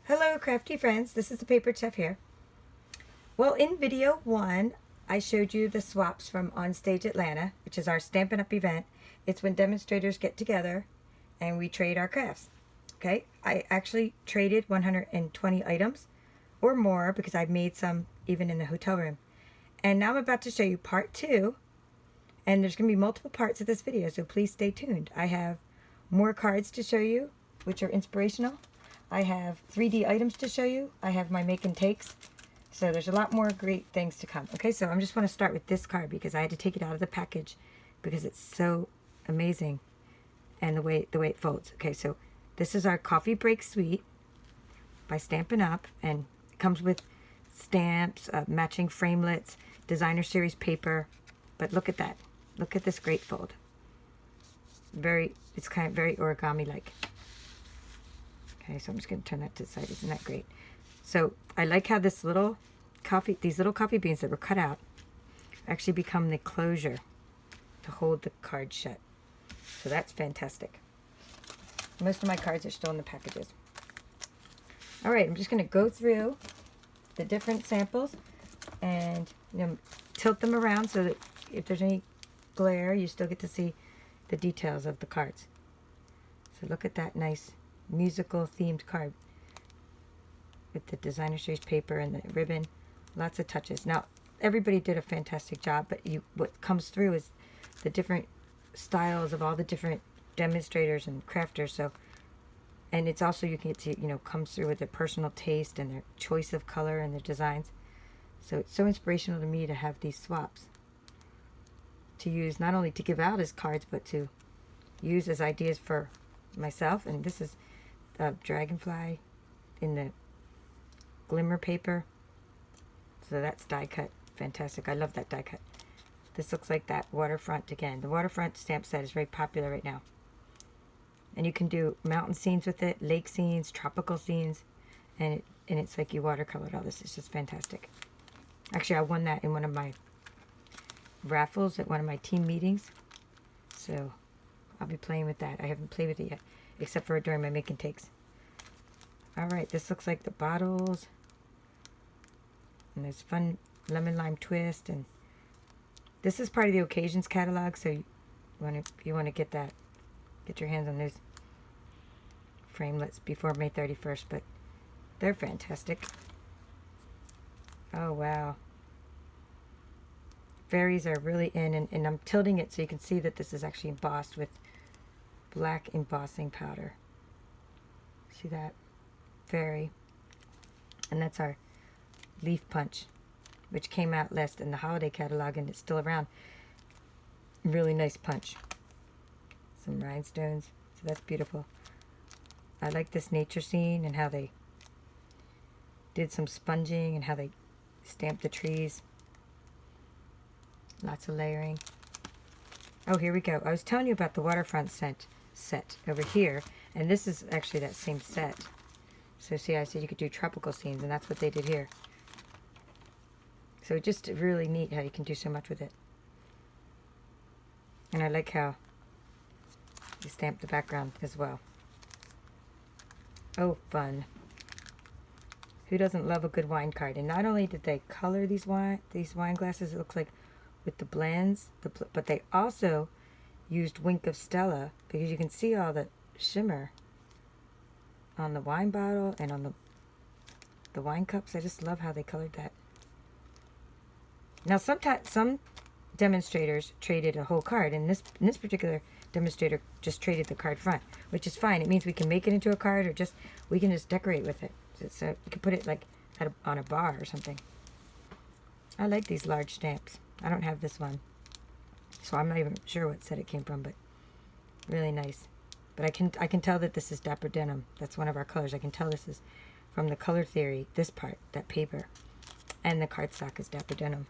Hello crafty friends, this is the Paper Chef here. Well, in video 1 I showed you the SWAPS from OnStage Atlanta, which is our Stampin' Up event. It's when demonstrators get together and we trade our crafts. Okay, I actually traded 120 items or more because I made some even in the hotel room. And now I'm about to show you part 2, and there's going to be multiple parts of this video, so please stay tuned. I have more cards to show you, which are inspirational. I have 3D items to show you. I have my make and takes. So there's a lot more great things to come. Okay, so I'm just want to start with this card because I had to take it out of the package because it's so amazing and the way it folds. Okay, so this is our Coffee Break Suite by Stampin' Up, and it comes with stamps, matching framelits, designer series paper. But look at that. Look at this great fold. It's kind of very origami-like. Okay, so I'm just going to turn that to the side. Isn't that great? So I like how these little coffee beans that were cut out actually become the closure to hold the card shut. So that's fantastic. Most of my cards are still in the packages. All right, I'm just going to go through the different samples and tilt them around so that if there's any glare, you still get to see the details of the cards. So look at that nice musical themed card with the designer series paper and the ribbon. Lots of touches. Now everybody did a fantastic job, but what comes through is the different styles of all the different demonstrators and crafters. So, and it's also, you can get to, comes through with their personal taste and their choice of color and their designs. So it's so inspirational to me to have these swaps to use, not only to give out as cards, but to use as ideas for myself. And this is dragonfly in the glimmer paper, so that's die cut. Fantastic. I love that die cut. This looks like that waterfront again. The waterfront stamp set is very popular right now, and you can do mountain scenes with it, lake scenes, tropical scenes, and it's like you watercolored all this. It's just fantastic. Actually, I won that in one of my raffles at one of my team meetings, so I'll be playing with that. I haven't played with it yet, except for during my make and takes. Alright, this looks like the bottles. And there's fun lemon lime twist. And this is part of the occasions catalog, so if you want to get that, get your hands on those framelits before May 31st. But they're fantastic. Oh, wow. Fairies are really in, and I'm tilting it so you can see that this is actually embossed with black embossing powder. See that? Fairy. And that's our leaf punch, which came out last in the holiday catalog, and it's still around. Really nice punch. Some rhinestones. So that's beautiful. I like this nature scene and how they did some sponging and how they stamped the trees. Lots of layering. Oh, here we go. I was telling you about the waterfront set over here, and this is actually that same set. So see, I said you could do tropical scenes, and that's what they did here. So just really neat how you can do so much with it. And I like how you stamp the background as well. Oh, fun. Who doesn't love a good wine card? And not only did they color these wine glasses, it looks like with the blends, but they also used Wink of Stella, because you can see all the shimmer on the wine bottle and on the wine cups. I just love how they colored that. Now sometimes some demonstrators traded a whole card, and in this particular demonstrator just traded the card front, which is fine. It means we can make it into a card, or we can just decorate with it. So you can put it like on a bar or something. I like these large stamps. I don't have this one, so I'm not even sure what set it came from, but really nice. But I can tell that this is Dapper Denim. That's one of our colors. I can tell this is from the color theory, this part, that paper. And the cardstock is Dapper Denim.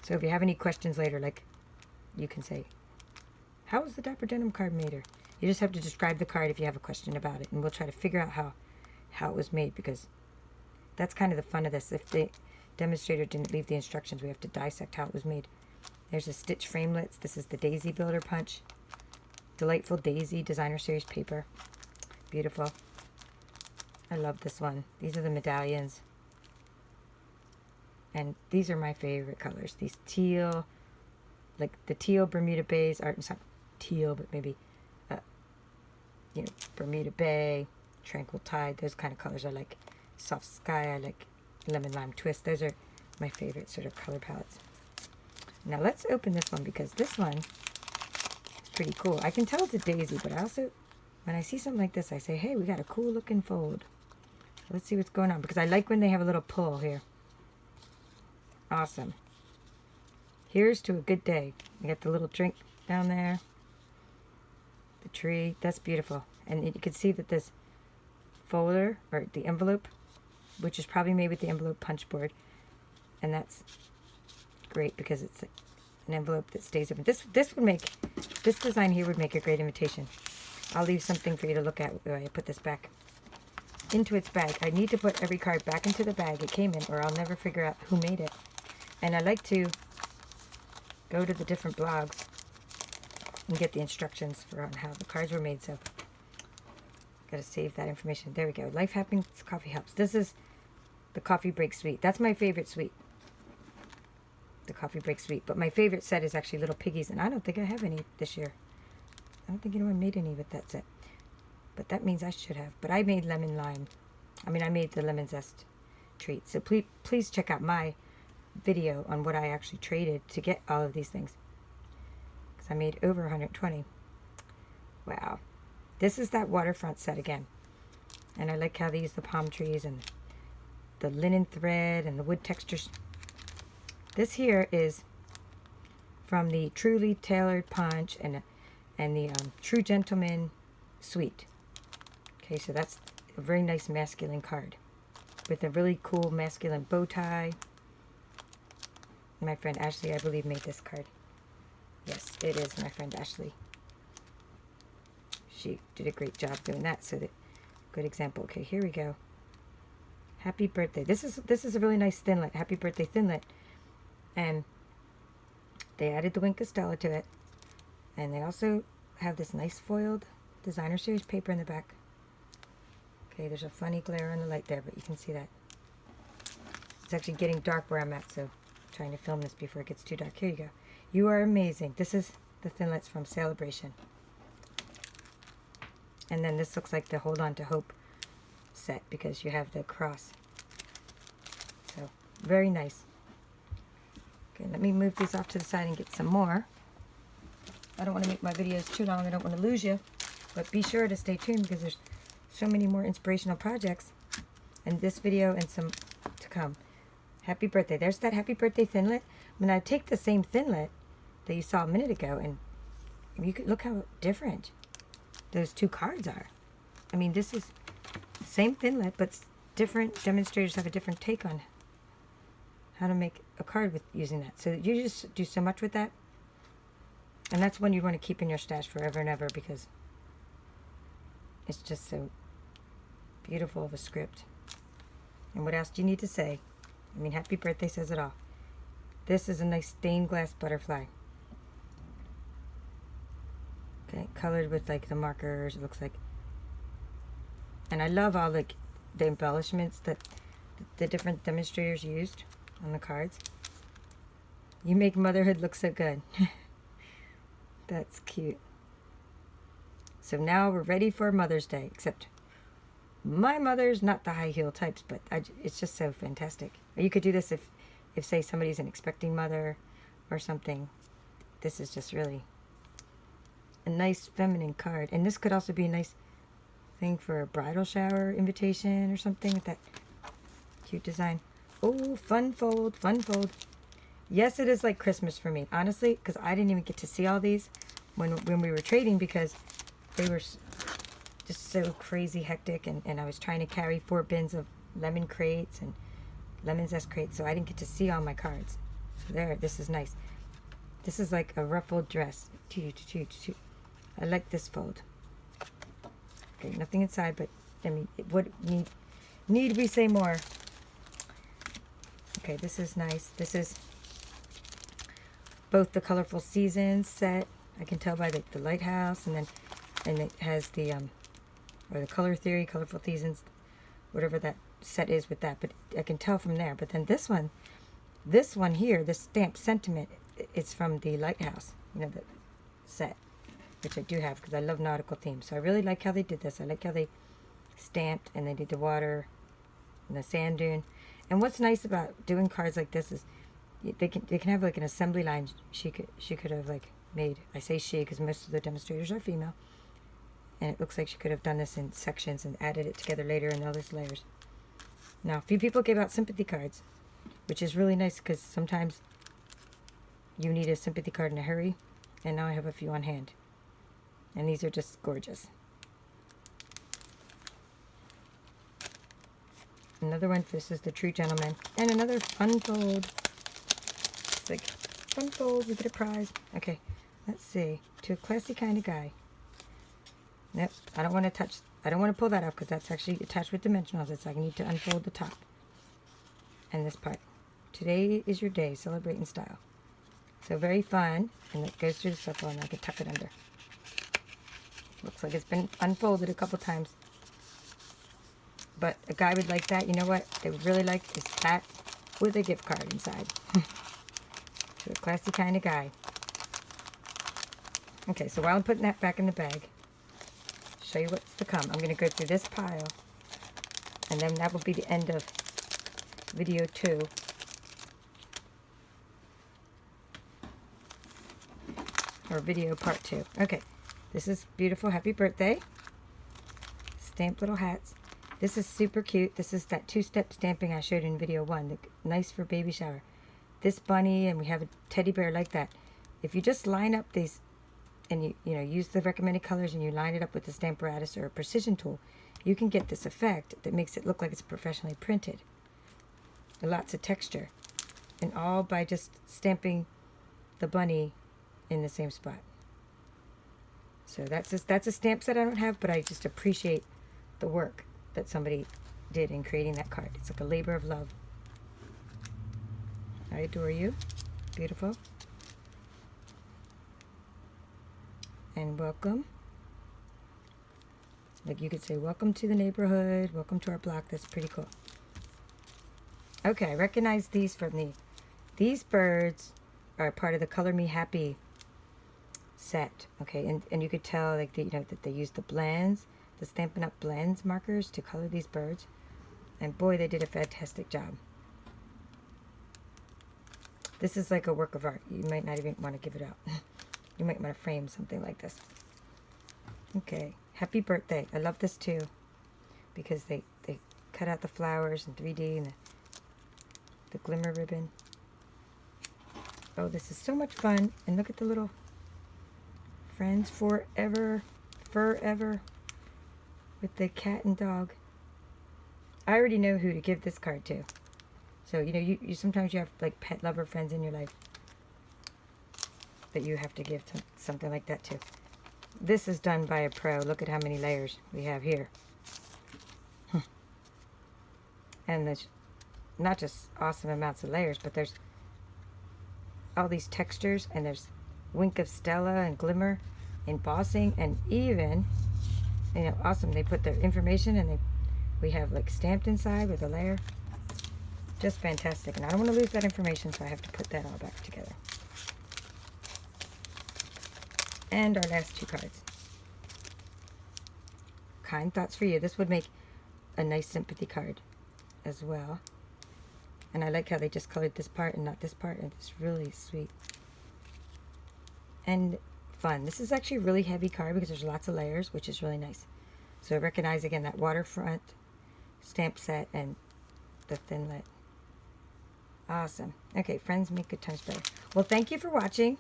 So if you have any questions later, like, you can say, how was the Dapper Denim card made? Or you just have to describe the card if you have a question about it, and we'll try to figure out how it was made, because that's kind of the fun of this. If the demonstrator didn't leave the instructions, we have to dissect how it was made. There's a stitch framelits. This is the Daisy Builder Punch. Delightful Daisy Designer Series paper. Beautiful. I love this one. These are the medallions. And these are my favorite colors. These teal, like the teal Bermuda Bays are, it's not teal, but maybe, you know, Bermuda Bay, Tranquil Tide, those kind of colors I like. Soft Sky, I like Lemon Lime Twist. Those are my favorite sort of color palettes. Now let's open this one because this one is pretty cool. I can tell it's a daisy, but I also, when I see something like this, I say, hey, we got a cool looking fold. Let's see what's going on because I like when they have a little pull here. Awesome. Here's to a good day. You got the little drink down there. The tree. That's beautiful. And you can see that this folder, or the envelope, which is probably made with the envelope punch board. And that's great because it's an envelope that stays open. This would make, this design here would make a great invitation. I'll leave something for you to look at while I put this back into its bag. I need to put every card back into the bag it came in or I'll never figure out who made it. And I like to go to the different blogs and get the instructions for on how the cards were made. So gotta save that information. There we go. Life Happens Coffee Helps. This is the coffee break suite. That's my favorite suite. The coffee break suite. But my favorite set is actually Little Piggies, and I don't think I have any this year. I don't think anyone made any with that set. But that means I should have. But I made lemon lime. I mean, I made the lemon zest treat. So please check out my video on what I actually traded to get all of these things. Because I made over 120. Wow. This is that waterfront set again. And I like how they use the palm trees and the linen thread and the wood textures. This here is from the Truly Tailored Punch and the True Gentleman Suite. Okay, so that's a very nice masculine card with a really cool masculine bow tie. My friend Ashley, I believe, made this card. Yes, it is my friend Ashley. She did a great job doing that. So that good example. Okay, here we go. Happy birthday. This is a really nice thinlet. Happy birthday thinlet. And they added the Wink Costello to it. And they also have this nice foiled designer series paper in the back. Okay, there's a funny glare on the light there, but you can see that. It's actually getting dark where I'm at, so I'm trying to film this before it gets too dark. Here you go. You are amazing. This is the thinlets from Celebration. And then this looks like the Hold On to Hope set because you have the cross. So, very nice. Okay, let me move these off to the side and get some more. I don't want to make my videos too long. I don't want to lose you. But be sure to stay tuned because there's so many more inspirational projects in this video and some to come. Happy birthday. There's that happy birthday thinlet. When I take the same thinlet that you saw a minute ago, and you could look how different those two cards are. I mean, this is same thinlet, but different demonstrators have a different take on how to make a card with using that. So you just do so much with that. And that's one you want to keep in your stash forever and ever because it's just so beautiful of a script. And what else do you need to say? I mean, happy birthday says it all. This is a nice stained glass butterfly. Okay, colored with like the markers, it looks like. And I love all like the embellishments that the different demonstrators used on the cards. You make motherhood look so good. That's cute. So now we're ready for Mother's Day, except my mother's not the high heel types, but it's just so fantastic. You could do this if say somebody's an expecting mother or something. This is just really a nice feminine card. And this could also be a nice thing for a bridal shower invitation or something with that cute design. Oh, fun fold, fun fold. Yes, it is like Christmas for me, honestly, because I didn't even get to see all these when we were trading because they were just so crazy hectic, and I was trying to carry 4 bins of lemon crates and lemon zest crates, so I didn't get to see all my cards. So there, this is nice. This is like a ruffled dress. I like this fold. Okay, nothing inside, but I mean, it would need we say more? Okay, this is nice. This is both the Colorful Seasons set. I can tell by the lighthouse, and it has the or the Color Theory, Colorful Seasons, whatever that set is with that. But I can tell from there. But then this one here, this stamp Sentiment, it's from the Lighthouse, you know, the set, which I do have because I love nautical themes. So I really like how they did this. I like how they stamped and they did the water and the sand dune. And what's nice about doing cards like this is they can have like an assembly line. She could have like made, I say she because most of the demonstrators are female, and it looks like she could have done this in sections and added it together later in all these layers. Now, a few people gave out sympathy cards, which is really nice because sometimes you need a sympathy card in a hurry, and now I have a few on hand. And these are just gorgeous. Another one, this is the True Gentleman. And another fun fold. It's like, fun fold, we get a prize. Okay, let's see. To a classy kind of guy. Nope, I don't want to pull that off because that's actually attached with dimensionals. It's like I need to unfold the top. And this part. Today is your day, celebrate in style. So very fun, and it goes through the circle and I can tuck it under. Looks like it's been unfolded a couple times. But a guy would like that. You know what they would really like is that with a gift card inside. To a classy kind of guy. Okay, so while I'm putting that back in the bag, show you what's to come. I'm going to go through this pile, and then that will be the end of video 2. Or video part 2. Okay, this is beautiful. Happy birthday. Stamped little hats. This is super cute. This is that 2-step stamping I showed in video 1. Nice for baby shower. This bunny, and we have a teddy bear like that. If you just line up these, and you use the recommended colors, and you line it up with the Stamparatus or a precision tool, you can get this effect that makes it look like it's professionally printed. Lots of texture, and all by just stamping the bunny in the same spot. So that's a stamp set I don't have, but I just appreciate the work that somebody did in creating that card. It's like a labor of love. I adore you. Beautiful. And welcome. Like you could say, welcome to the neighborhood, welcome to our block. That's pretty cool. Okay, I recognize these from these birds are part of the Color Me Happy set. Okay, and you could tell like that they used the blends, the Stampin' Up! Blends markers to color these birds. And boy, they did a fantastic job. This is like a work of art. You might not even want to give it out. You might want to frame something like this. Okay, happy birthday. I love this too, because they cut out the flowers in 3D and the glimmer ribbon. Oh, this is so much fun. And look at the little friends forever with the cat and dog. I already know who to give this card to. So, you sometimes you have like pet lover friends in your life that you have to give something like that to. This is done by a pro. Look at how many layers we have here. And there's not just awesome amounts of layers, but there's all these textures, and there's Wink of Stella and Glimmer, embossing, and even, awesome. They put their information, and we have like stamped inside with a layer. Just fantastic. And I don't want to lose that information, so I have to put that all back together. And our last 2 cards. Kind Thoughts for You. This would make a nice sympathy card as well. And I like how they just colored this part and not this part, and it's really sweet. And fun. This is actually a really heavy card because there's lots of layers, which is really nice. So I recognize again that waterfront stamp set and the thin lit. Awesome. Okay, friends make good times better. Well, thank you for watching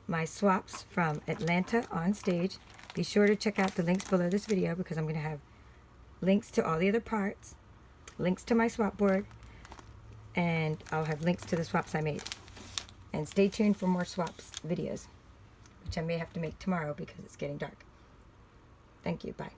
my swaps from Atlanta OnStage. Be sure to check out the links below this video because I'm going to have links to all the other parts, links to my swap board, and I'll have links to the swaps I made. And stay tuned for more swaps videos, which I may have to make tomorrow because it's getting dark. Thank you. Bye.